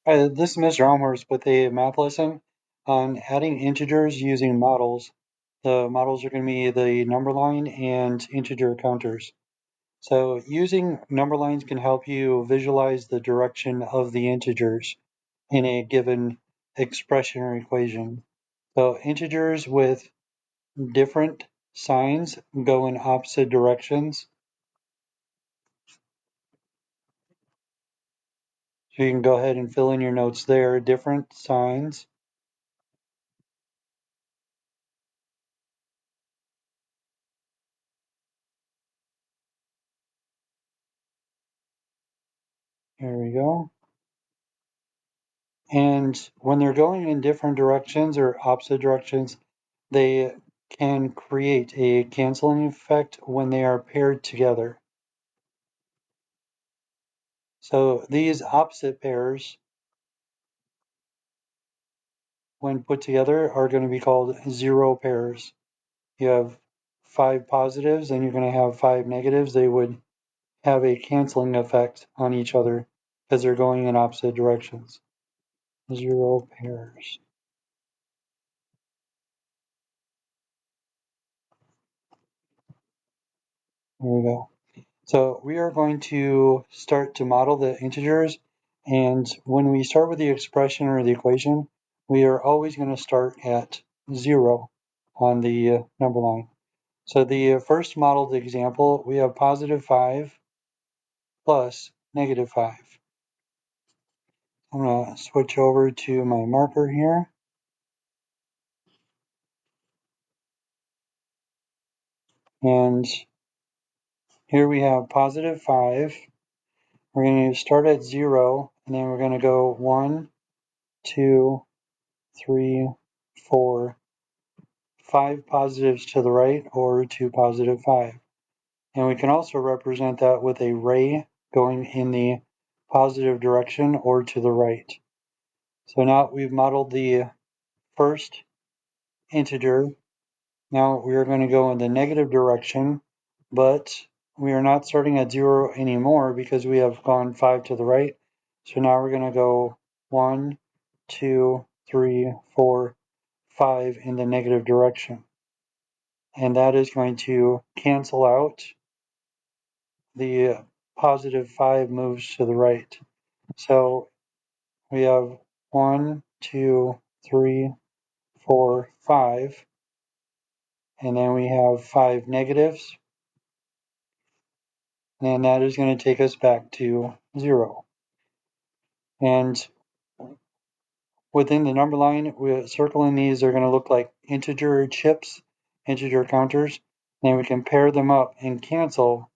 This is Mr. Elmhorst with a math lesson on adding integers using models. The models are going to be the number line and integer counters. So using number lines can help you visualize the direction of the integers in a given expression or equation. So integers with different signs go in opposite directions. So you can go ahead and fill in your notes there, different signs. Here we go. And when they're going in different directions or opposite directions, they can create a canceling effect when they are paired together. So these opposite pairs, when put together, are going to be called zero pairs. You have 5 positives and you're going to have 5 negatives. They would have a canceling effect on each other because they're going in opposite directions. Zero pairs. There we go. So we are going to start to model the integers, and when we start with the expression or the equation, we are always going to start at 0 on the number line. So the first modeled example, we have positive 5 plus negative 5. I'm going to switch over to my marker here. And here we have positive 5. We're going to start at 0, and then we're going to go 1, 2, 3, 4, 5 positives to the right or to positive 5. And we can also represent that with a ray going in the positive direction or to the right. So now we've modeled the first integer. Now we are going to go in the negative direction, but we are not starting at 0 anymore because we have gone 5 to the right. So now we're going to go 1, 2, 3, 4, 5 in the negative direction. And that is going to cancel out. The positive 5 moves to the right. So we have 1, 2, 3, 4, 5. And then we have 5 negatives. And that is going to take us back to 0. And within the number line, we're circling these are going to look like integer chips, integer counters. And we can pair them up and cancel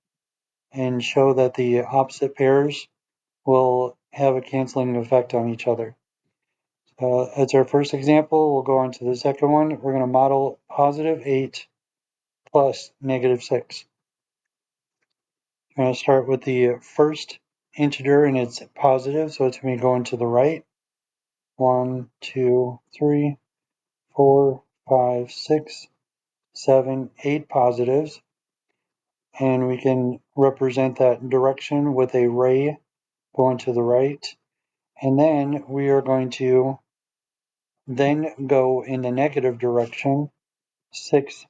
and show that the opposite pairs will have a canceling effect on each other. As our first example, we'll go on to the second one. We're going to model positive 8 plus negative 6. I'm going to start with the first integer and it's positive, so it's going to be going to the right. 1, 2, 3, 4, 5, 6, 7, 8 positives. And we can represent that direction with a ray going to the right. And then we are going to then go in the negative direction, 6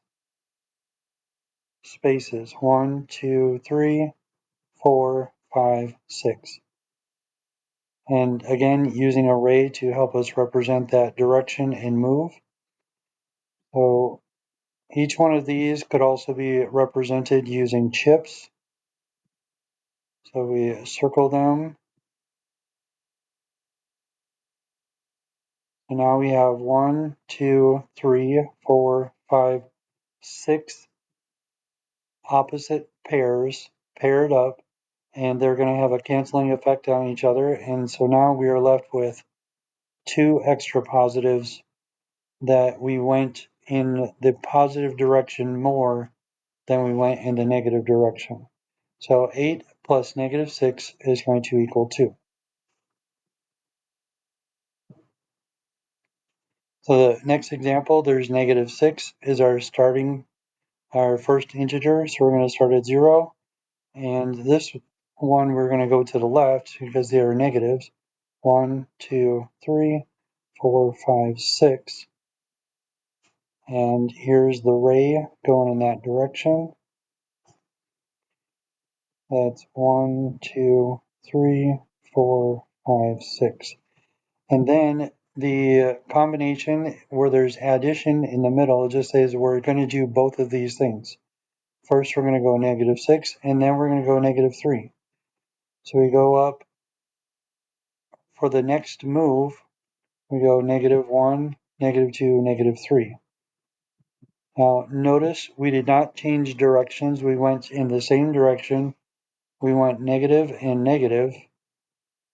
spaces, 1, 2, 3, 4, 5, 6. And again, using an array to help us represent that direction and move. So each one of these could also be represented using chips. So we circle them. And now we have 1, 2, 3, 4, 5, 6 opposite pairs paired up, and they're going to have a canceling effect on each other. And so now we are left with 2 extra positives that we went in the positive direction more than we went in the negative direction. So 8 plus negative 6 is going to equal 2. So the next example, there's negative 6 is our first integer. So we're going to start at 0. And this one, we're going to go to the left because they are negatives. 1, 2, 3, 4, 5, 6. And here's the ray going in that direction. That's 1, 2, 3, 4, 5, 6. And then the combination where there's addition in the middle just says we're going to do both of these things. First, we're going to go -6, and then we're going to go -3. So we go up for the next move, we go -1, -2, -3. Now, notice we did not change directions. We went in the same direction. We went negative and negative.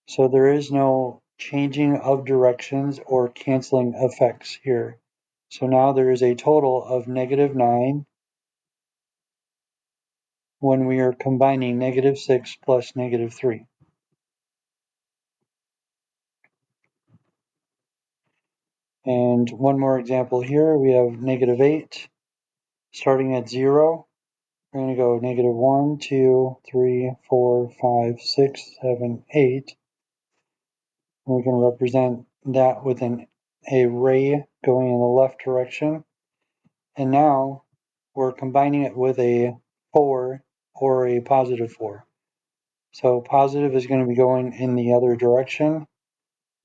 So there is no changing of directions or canceling effects here. So now there is a total of -9 when we are combining -6 plus -3. And one more example here, we have -8 starting at 0. We're going to go -1, 2, 3, 4, 5, 6, 7, 8. And we can represent that with a ray going in the left direction. And now we're combining it with a 4 or a +4. So positive is going to be going in the other direction.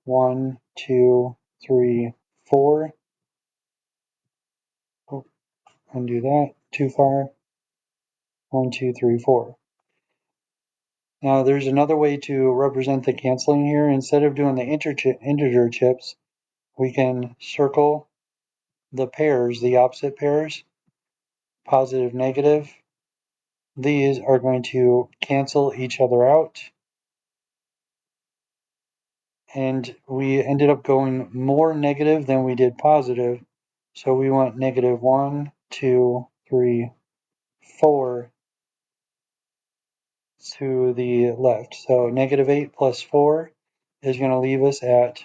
1, 2, 3, 4. Oh, undo that. Too far. 1, 2, 3, 4. Now there's another way to represent the canceling here. Instead of doing the integer chips, we can circle the pairs, the opposite pairs, positive, negative. These are going to cancel each other out. And we ended up going more negative than we did positive. So we went -1, 2, 3, 4 to the left. So -8 plus 4 is going to leave us at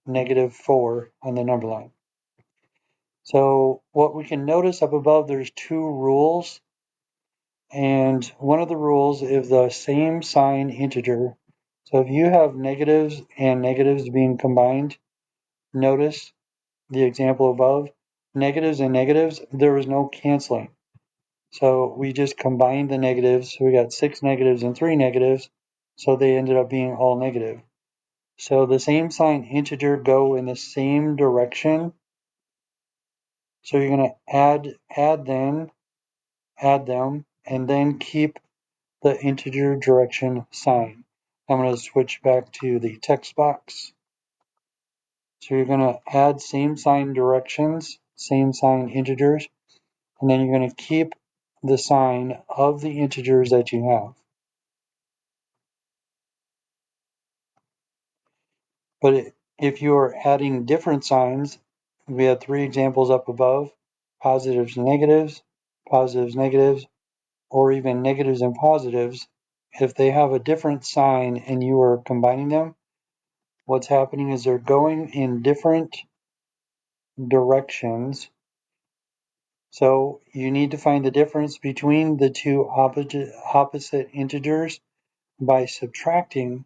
-4 on the number line. So what we can notice up above, there's two rules. And one of the rules is the same sign integer. So if you have negatives and negatives being combined, notice the example above, negatives and negatives, there was no canceling. So we just combined the negatives. So we got 6 negatives and 3 negatives. So they ended up being all negative. So the same sign integer go in the same direction. So you're going to add them, and then keep the integer direction sign. I'm going to switch back to the text box. So you're going to add same sign directions, same sign integers, and then you're going to keep the sign of the integers that you have. But if you are adding different signs, we have 3 examples up above, positives, negatives, or even negatives and positives. If they have a different sign and you are combining them, what's happening is they're going in different directions. So you need to find the difference between the two opposite integers by subtracting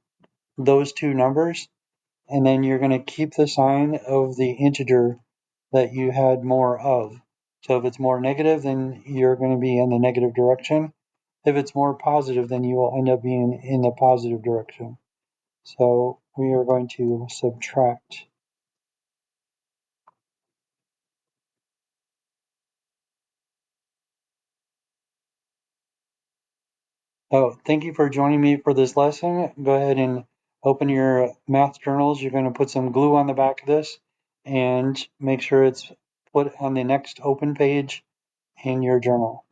those two numbers, and then you're going to keep the sign of the integer that you had more of. So if it's more negative, then you're going to be in the negative direction. If it's more positive, then you will end up being in the positive direction. So we are going to subtract. Oh, thank you for joining me for this lesson. Go ahead and open your math journals. You're going to put some glue on the back of this and make sure it's put on the next open page in your journal.